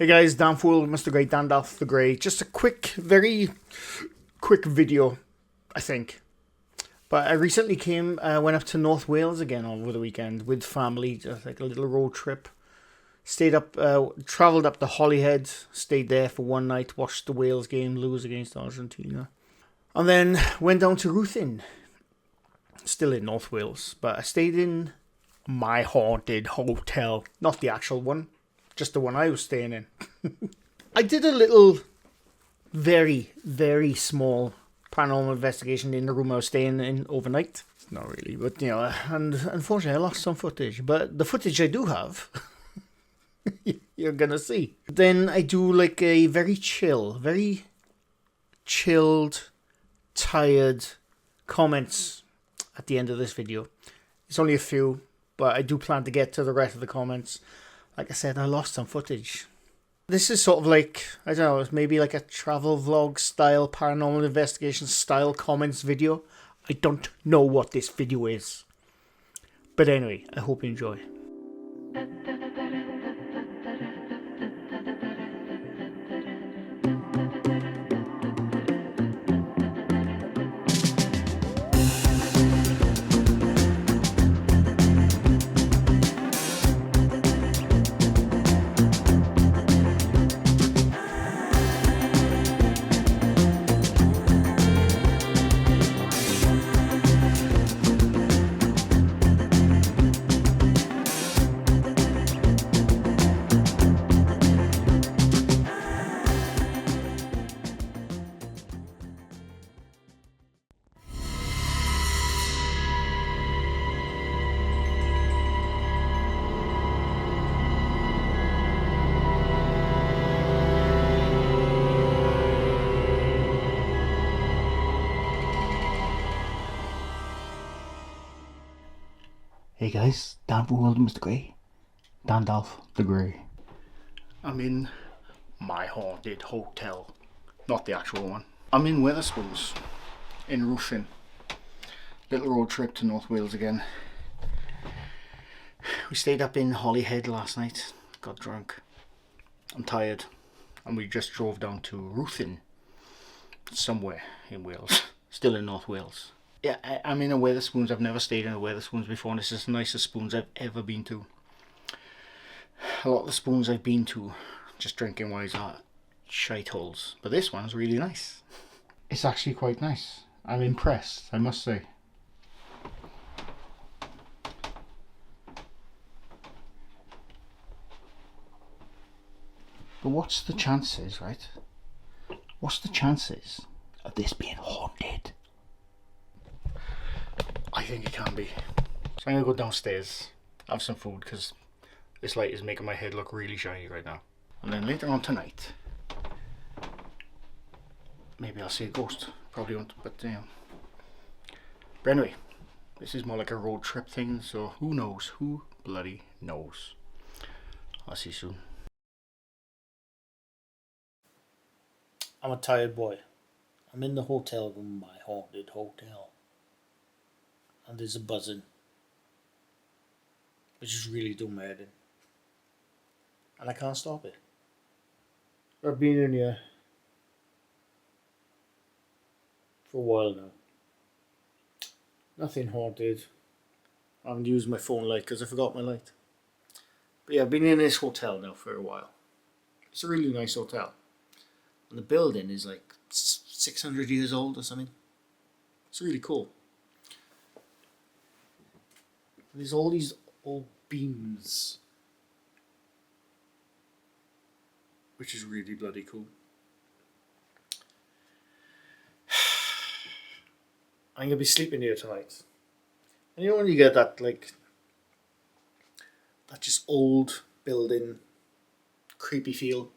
Hey guys, Dan Fool, Mr. Grey, Dandalf the Grey. Just a quick, very quick video, I think. But I recently went up to North Wales again over the weekend with family, just like a little road trip. Stayed up, travelled up to Holyhead, stayed there for one night, watched the Wales game lose against Argentina. And then went down to RITHIN, still in North Wales. But I stayed in my haunted hotel, not the actual one. Just the one I was staying in. I did a little, very, very small paranormal investigation in the room I was staying in overnight. Not really, but and unfortunately I lost some footage. But the footage I do have, you're gonna see. Then I do like a very chilled, tired comments at the end of this video. It's only a few, but I do plan to get to the rest of the comments. Like I said, I lost some footage. This is sort of like, I don't know, it's maybe like a travel vlog style, paranormal investigation style comments video. I don't know what this video is. But anyway, I hope you enjoy. Hey guys, Dan Fool, Mr. Grey, Dandalf the Grey. I'm in my haunted hotel, not the actual one. I'm in Wetherspoons, in RITHIN. Little road trip to North Wales again. We stayed up in Holyhead last night, got drunk. I'm tired, and we just drove down to RITHIN, somewhere in Wales, still in North Wales. Yeah, I'm in a Wetherspoons. I've never stayed in a Wetherspoons before, and this is the nicest spoons I've ever been to. A lot of the spoons I've been to, just drinking wise, are shite holes. But this one's really nice. It's actually quite nice. I'm impressed, I must say. But what's the chances, right? What's the chances of this being haunted? I think it can be. So I'm going to go downstairs, have some food, because this light is making my head look really shiny right now. And then later on tonight, maybe I'll see a ghost. Probably won't, but But anyway, this is more like a road trip thing, so who knows? Who bloody knows? I'll see you soon. I'm a tired boy. I'm in the hotel room, my haunted hotel. And there's a buzzing, which is really doing my head in. And I can't stop it. I've been in here for a while now. Nothing haunted. I haven't used my phone light because I forgot my light. But yeah, I've been in this hotel now for a while. It's a really nice hotel. And the building is like 600 years old or something. It's really cool. There's all these old beams, which is really bloody cool. I'm gonna be sleeping here tonight. And you know when you get that like that just old building creepy feel?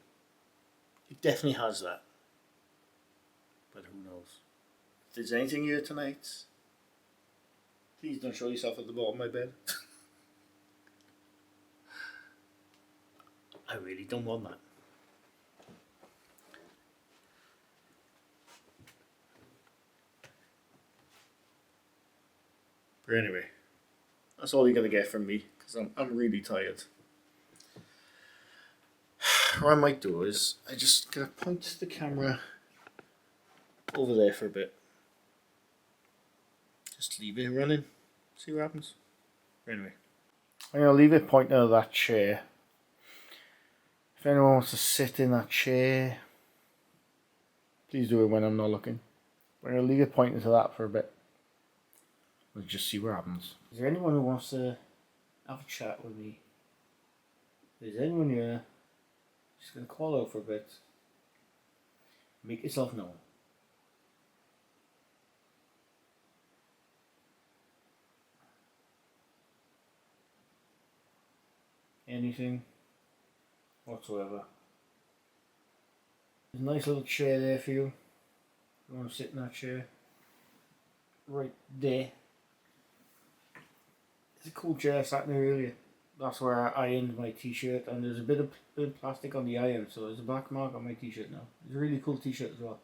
It definitely has that. But who knows? If there's anything here tonight, please don't show yourself at the bottom of my bed. I really don't want that. But anyway, that's all you're going to get from me, because I'm really tired. what I might do is I just gonna point the camera over there for a bit. Just leave it running. See what happens. Anyway, I'm gonna leave it pointing at that chair. If anyone wants to sit in that chair, please do it when I'm not looking. I'm gonna leave it pointing to that for a bit. We'll just see what happens. Is there anyone who wants to have a chat with me? Is anyone here? Just gonna call out for a bit. Make yourself known. Anything whatsoever. There's a nice little chair there for you. You want to sit in that chair? Right there. It's a cool chair I sat in there earlier. That's where I ironed my t-shirt, and there's a bit of plastic on the iron, so there's a black mark on my t-shirt now. It's a really cool t-shirt as well.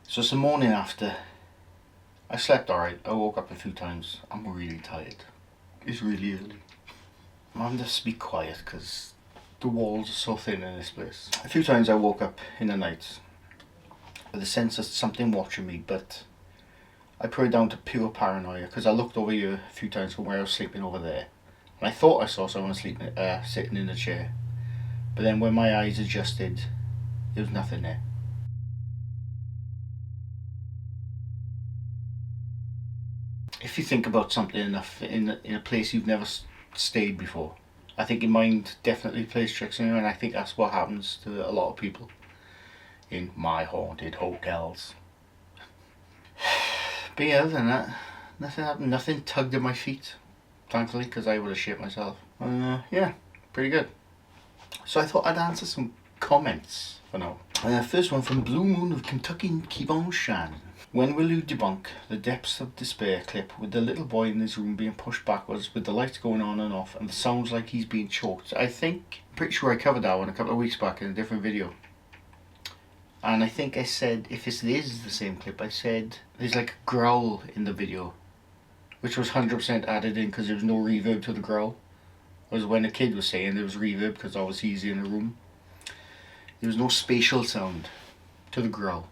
So it's the morning after. I slept alright. I woke up a few times. I'm really tired. It's really early. I'm having to speak quiet because the walls are so thin in this place. A few times I woke up in the night with a sense of something watching me, but I put it down to pure paranoia because I looked over here a few times from where I was sleeping over there, and I thought I saw someone sleeping, sitting in a chair, but then when my eyes adjusted, there was nothing there. If you think about something enough in a place you've never stayed before, I think your mind definitely plays tricks on you, and I think that's what happens to a lot of people in my haunted hotels. But yeah, other than that, nothing happened. Nothing tugged at my feet, thankfully, because I would have shit myself. Yeah, pretty good. So I thought I'd answer some comments for now. First one from Blue Moon of Kentucky, keep on shining. When will you debunk the depths of despair clip with the little boy in his room being pushed backwards with the lights going on and off and the sounds like he's being choked? I'm pretty sure I covered that one a couple of weeks back in a different video. And I think I said, if this is the same clip, I said there's like a growl in the video, which was 100% added in because there was no reverb to the growl. Whereas when a kid was saying there was reverb because obviously he's in a room, there was no spatial sound to the growl.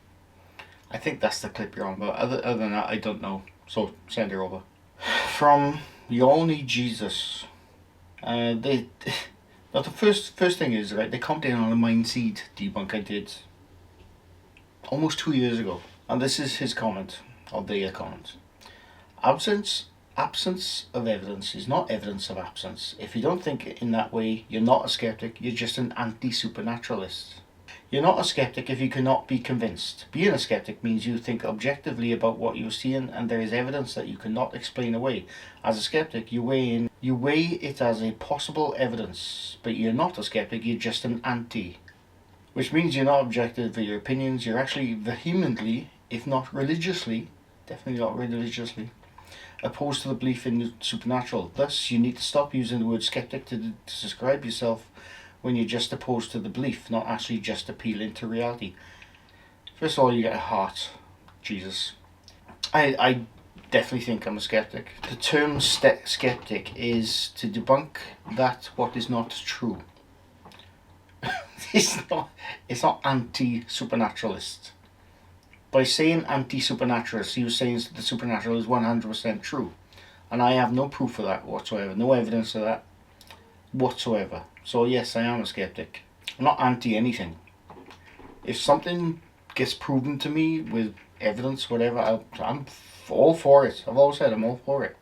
I think that's the clip you're on, but other than that, I don't know. So send it over. From You All Need Jesus. Now the first thing is, right, they commented on a Mindseed debunk I did almost 2 years ago, and this is his comment, or their comment. Absence of evidence is not evidence of absence. If you don't think in that way, you're not a skeptic, you're just an anti-supernaturalist. You're not a skeptic if you cannot be convinced. Being a skeptic means you think objectively about what you're seeing and there is evidence that you cannot explain away. As a skeptic, you weigh it as a possible evidence, but you're not a skeptic, you're just an anti. Which means you're not objective for your opinions, you're actually vehemently, if not religiously, definitely not religiously, opposed to the belief in the supernatural. Thus, you need to stop using the word skeptic to describe yourself when you're just opposed to the belief, not actually just appealing to reality. First of all, you get a heart, Jesus. I definitely think I'm a skeptic. The term skeptic is to debunk that what is not true. It's not anti-supernaturalist. By saying anti-supernaturalist, he was saying the supernatural is 100% true. And I have no proof of that whatsoever, no evidence of that whatsoever. So yes, I am a skeptic. I'm not anti anything. If something gets proven to me with evidence, whatever, I'm all for it. I've always said I'm all for it.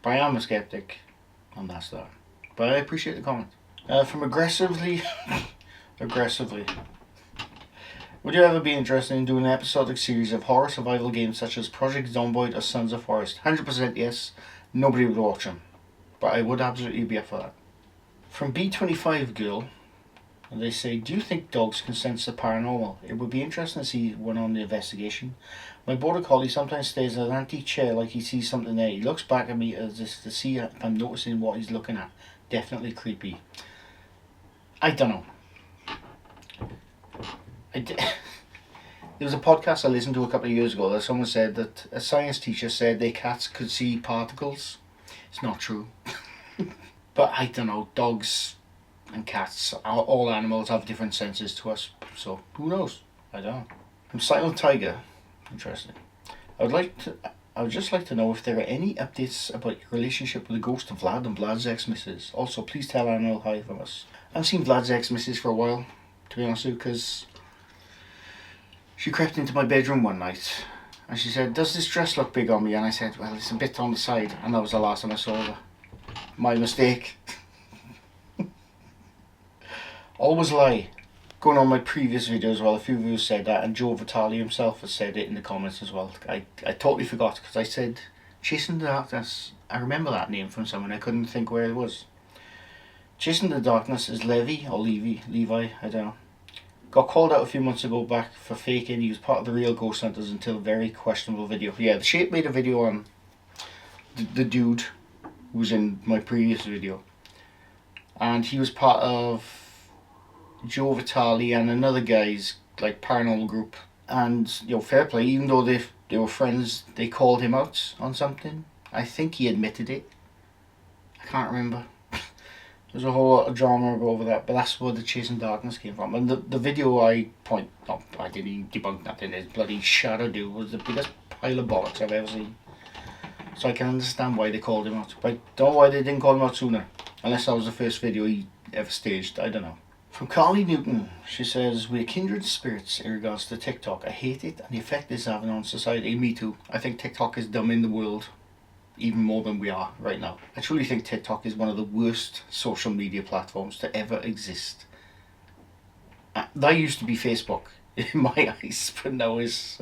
But I am a skeptic, and that's that. But I appreciate the comment. From aggressively, would you ever be interested in doing an episodic series of horror survival games such as Project Zomboid or Sons of Forest? 100% yes. Nobody would watch them, but I would absolutely be up for that. From B25 Girl, they say, do you think dogs can sense the paranormal? It would be interesting to see one on the investigation. My border collie sometimes stays at an antique chair like he sees something there. He looks back at me as if to see if I'm noticing what he's looking at. Definitely creepy. I don't know. There was a podcast I listened to a couple of years ago that someone said that a science teacher said their cats could see particles. It's not true. But I don't know, dogs and cats, all animals have different senses to us, so who knows? I don't know. From Silent Tiger, interesting. I would just like to know if there are any updates about your relationship with the ghost of Vlad and Vlad's ex-missus. Also, please tell Animal hi from us. I've seen Vlad's ex-missus for a while, to be honest with you, because she crept into my bedroom one night and she said, "Does this dress look big on me?" And I said, "Well, it's a bit on the side." And that was the last time I saw her. My mistake. Always lie. Going on my previous video as well, a few of you said that, and Joe Vitale himself has said it in the comments as well. I totally forgot because I said Chasing the Darkness. I remember that name from someone, I couldn't think where it was. Chasing the Darkness is Levi, I don't know. Got called out a few months ago back for faking. He was part of the real Ghost Hunters until a very questionable video. Yeah, the Shape made a video on the dude who was in my previous video. And he was part of Joe Vitale and another guy's like paranormal group, and you know, fair play, even though they were friends, they called him out on something. I think he admitted it. I can't remember. There's a whole lot of drama over that, but that's where the Chasing Darkness came from. And the video I didn't even debunk nothing. His bloody shadow dude was the biggest pile of bollocks I've ever seen. So I can understand why they called him out, but I don't know why they didn't call him out sooner. Unless that was the first video he ever staged, I don't know. From Carly Newton, she says, "We're kindred spirits in regards to TikTok. I hate it and the effect it's having on society." Me too. I think TikTok is dumbing the world even more than we are right now. I truly think TikTok is one of the worst social media platforms to ever exist. That used to be Facebook in my eyes, but now it's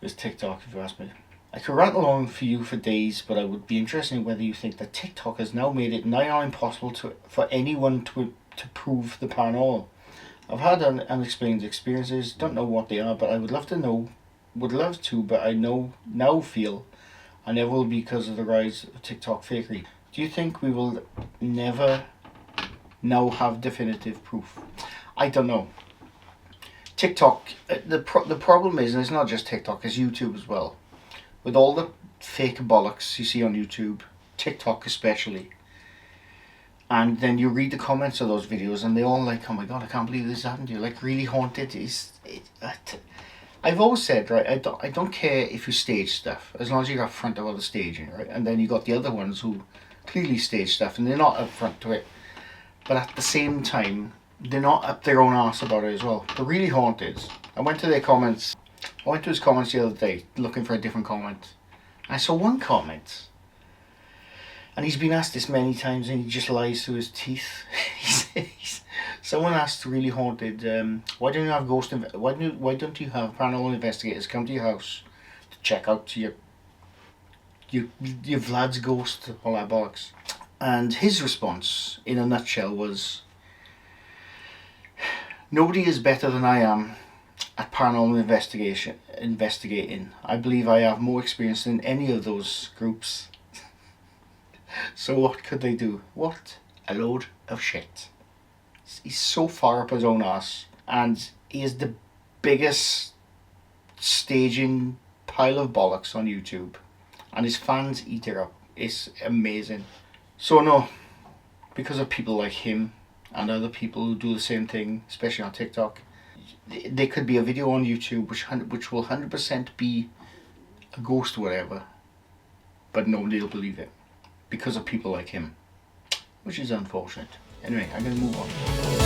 TikTok, if you ask me. I could rant on for you for days, but I would be interested in whether you think that TikTok has now made it nigh on impossible for anyone to prove the paranormal. I've had unexplained experiences, don't know what they are, but I would love to, but I now feel I never will because of the rise of TikTok fakery. Do you think we will never now have definitive proof? I don't know. TikTok, the problem is, and it's not just TikTok, it's YouTube as well. With all the fake bollocks you see on YouTube, TikTok especially, and then you read the comments of those videos and they're all like, "Oh my god, I can't believe this happened to you," like really haunted. I've always said, right, I don't care if you stage stuff, as long as you're up front about the staging, right? And then you got the other ones who clearly stage stuff and they're not up front to it, but at the same time they're not up their own arse about it as well. They're really haunted. I went to his comments the other day looking for a different comment. I saw one comment, and he's been asked this many times and he just lies through his teeth. Someone asked really haunted, why don't you have why don't you have paranormal investigators come to your house to check out your Vlad's ghost, all that bollocks? And his response in a nutshell was, "Nobody is better than I am at paranormal investigating. I believe I have more experience than any of those groups." So what could they do? What a load of shit. He's so far up his own arse, and he is the biggest staging pile of bollocks on YouTube, and his fans eat it up. It's amazing. So no, because of people like him and other people who do the same thing, especially on TikTok, there could be a video on YouTube which will 100% be a ghost or whatever, but nobody will believe it because of people like him, which is unfortunate. Anyway, I'm going to move on.